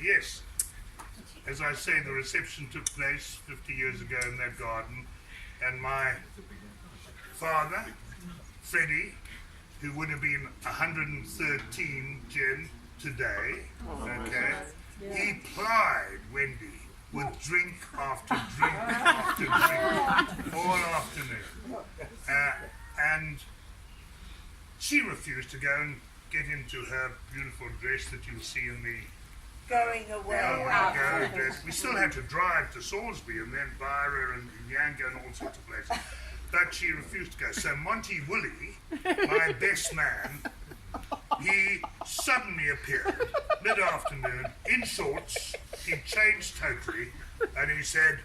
yes, as I say, the reception took place 50 years ago in that garden, and my father, Freddie, who would have been 113, Jen, today, okay, he plied Wendy with drink after drink after drink all afternoon. And she refused to go and get into her beautiful dress that you'll see in the going away. Dress. We still had to drive to Salisbury and then Byra and Yanga and all sorts of places. But she refused to go. So Monty Woolley, my best man, he suddenly appeared mid-afternoon in shorts. He changed totally, and he said,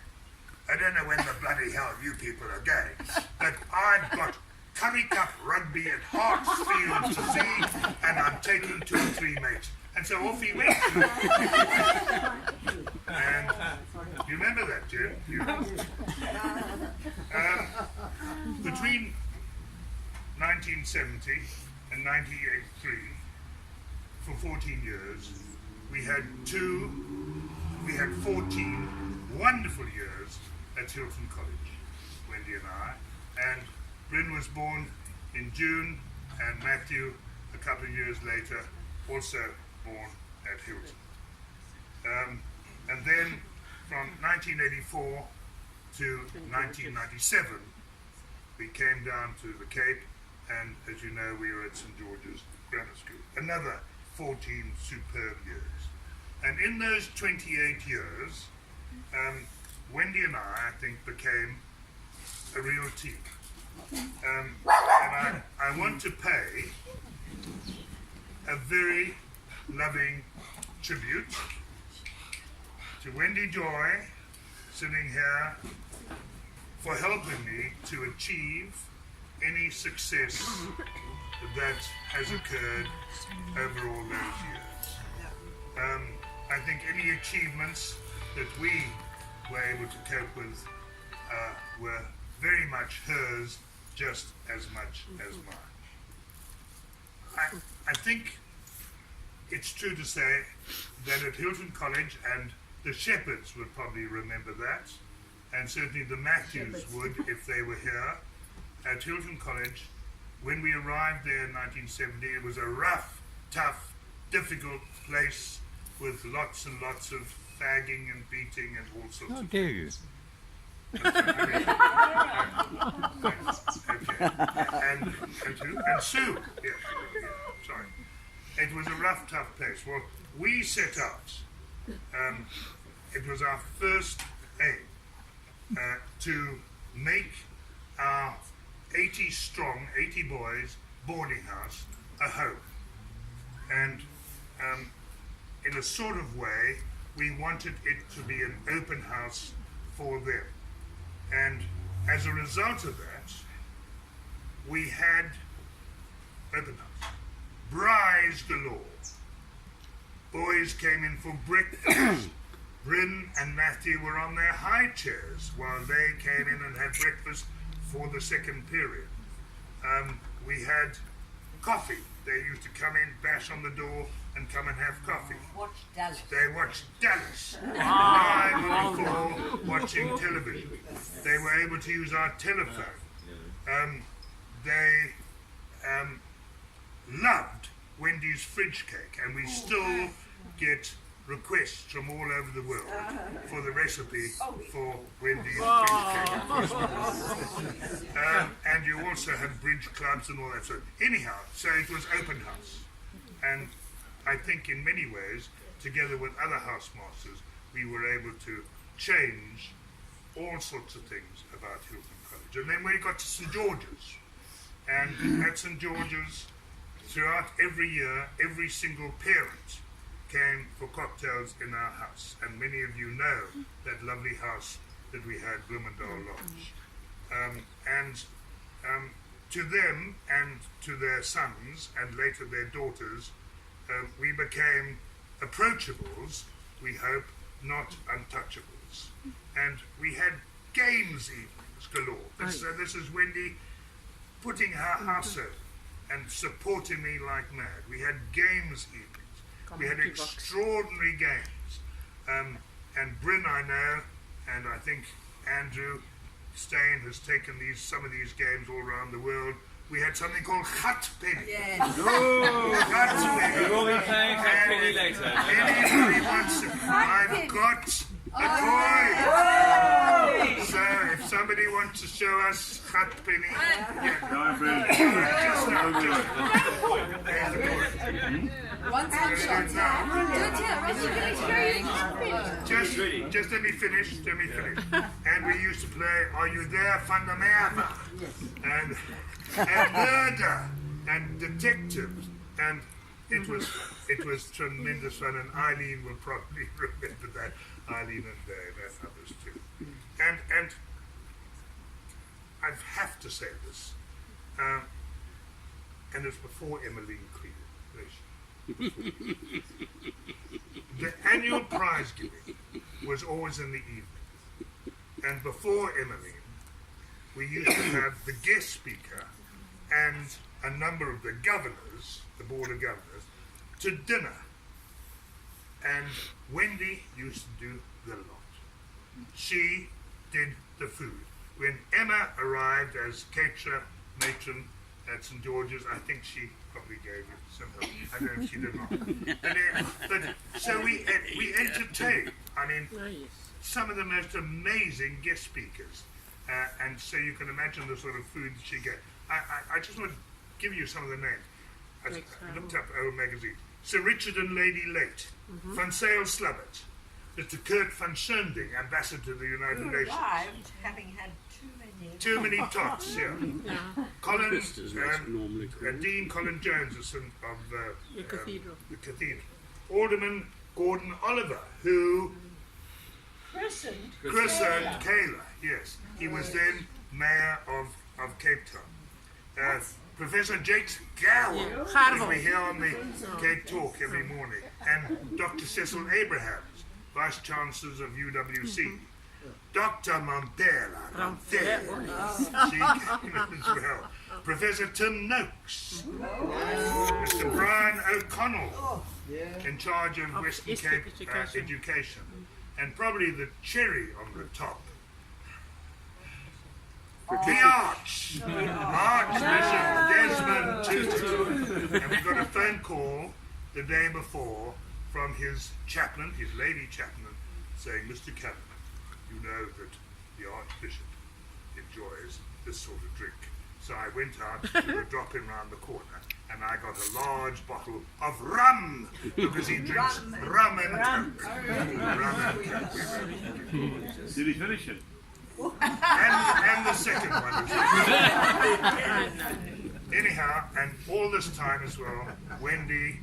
"I don't know when the bloody hell you people are going, but I've got Curry Cup rugby at Hartsfield to see, and I'm taking 2 or 3 mates." And so off he went. And you remember that, Jim? Between 1970 and 1983, for 14 years, we had 14 wonderful years at Hilton College, Wendy and I. And Bryn was born in June, and Matthew, a couple of years later, also born at Hilton. And then from 1984 to 1997, we came down to the Cape, and as you know, we were at St. George's Grammar School. Another 14 superb years. And in those 28 years, Wendy and I think, became a real team. And I want to pay a very loving tribute to Wendy Joy, sitting here, for helping me to achieve any success that has occurred over all those years. I think any achievements that we were able to cope with were very much hers, just as much as mine. I think it's true to say that at Hilton College, and the Shepherds would probably remember that, and certainly the Matthews would if they were here, at Hilton College, when we arrived there in 1970, it was a rough, tough, difficult place with lots and lots of fagging and beating and all sorts of things. Okay. And Sue. Yeah, sorry. It was a rough, tough place. Well, we set out. It was our first aim to make our 80 strong, 80 boys boarding house a home. And in a sort of way, we wanted it to be an open house for them. And as a result of that, we had open house. Braais galore. Boys came in for breakfast. Bryn and Matthew were on their high chairs while they came in and had breakfast for the second period. We had coffee. They used to come in, bash on the door, and come and have coffee. Watch Dallas. They watched Dallas, live on the floor, watching television. They were able to use our telephone. They loved Wendy's fridge cake, and we still get requests from all over the world for the recipe for Wendy's fridge cake at Christmas. And you also had bridge clubs and all that. So anyhow, so it was open house. And I think in many ways, together with other housemasters, we were able to change all sorts of things about Hilton College. And then we got to St. George's. And at St. George's, throughout every year, every single parent came for cocktails in our house. And many of you know that lovely house that we had, Bloomendale Lodge. To them and to their sons, and later their daughters, we became approachables, we hope, not untouchables. And we had games evenings galore. So this is Wendy putting her house over and supporting me like mad. We had games evenings. We had extraordinary games. And Bryn, I know, and I think Andrew Stain has taken some of these games all around the world. We had something called Gatpenny. Yes. Gatpenny. We will be playing Penny later. Anybody wants it? I've got a toy. So if somebody wants to show us Gatpenny, just let me finish. And we used to play Are You There, Van der Merwe? And murder and detectives, and it was tremendous fun, and Eileen will probably remember that, Eileen and Dave and others too. And I have to say this, and it's before Emmeline Creed. The annual prize giving was always in the evening, and before Emmeline, we used to have the guest speaker and a number of the governors, the board of governors, to dinner. And Wendy used to do the lot. She did the food. When Emma arrived as caterer matron at St. George's, I think she probably gave you some help. I don't know if she did not. But so we entertained. I mean, some of the most amazing guest speakers. And so you can imagine the sort of food that she gave. I just want to give you some of the names. I looked up old magazines. Sir Richard and Lady Late, Van Sale Slubbert, Mr. Kurt van Schoending, Ambassador to the United Nations. Arrived having had Too many tots, yeah. Colin, Dean Colin Jones of the Cathedral. Alderman Gordon Oliver, who christened Kayla, yes. He was then Mayor of Cape Town. Professor Jakes Gower, who we hear on the Cape Talk every morning, and Dr. Cecil Abrahams, Vice Chancellors of UWC. Dr. Montella, she came in as well. Professor Tim Noakes, Mr. Brian O'Connell, in charge of Western Cape education, and probably the cherry on the top, the Archbishop Desmond Tutu. And we got a phone call the day before from his chaplain, his lady chaplain, saying, Mr. Cameron, you know that the Archbishop enjoys this sort of drink. So I went out to the drop-in round the corner, and I got a large bottle of rum, because he drinks rum and coke. Rum and coke. Did he finish it? And the second one as well. Anyhow, and all this time as well, Wendy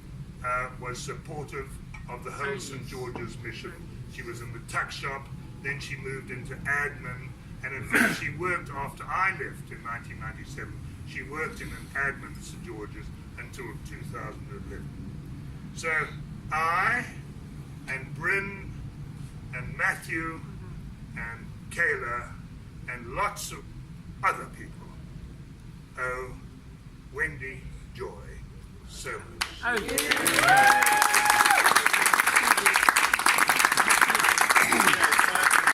was supportive of the whole St. George's mission. She was in the tuck shop, then she moved into admin, and in fact she worked after I left in 1997. She worked in an admin at St. George's until 2011. So I and Bryn and Matthew and Kayla and lots of other people owe Wendy Joy so much.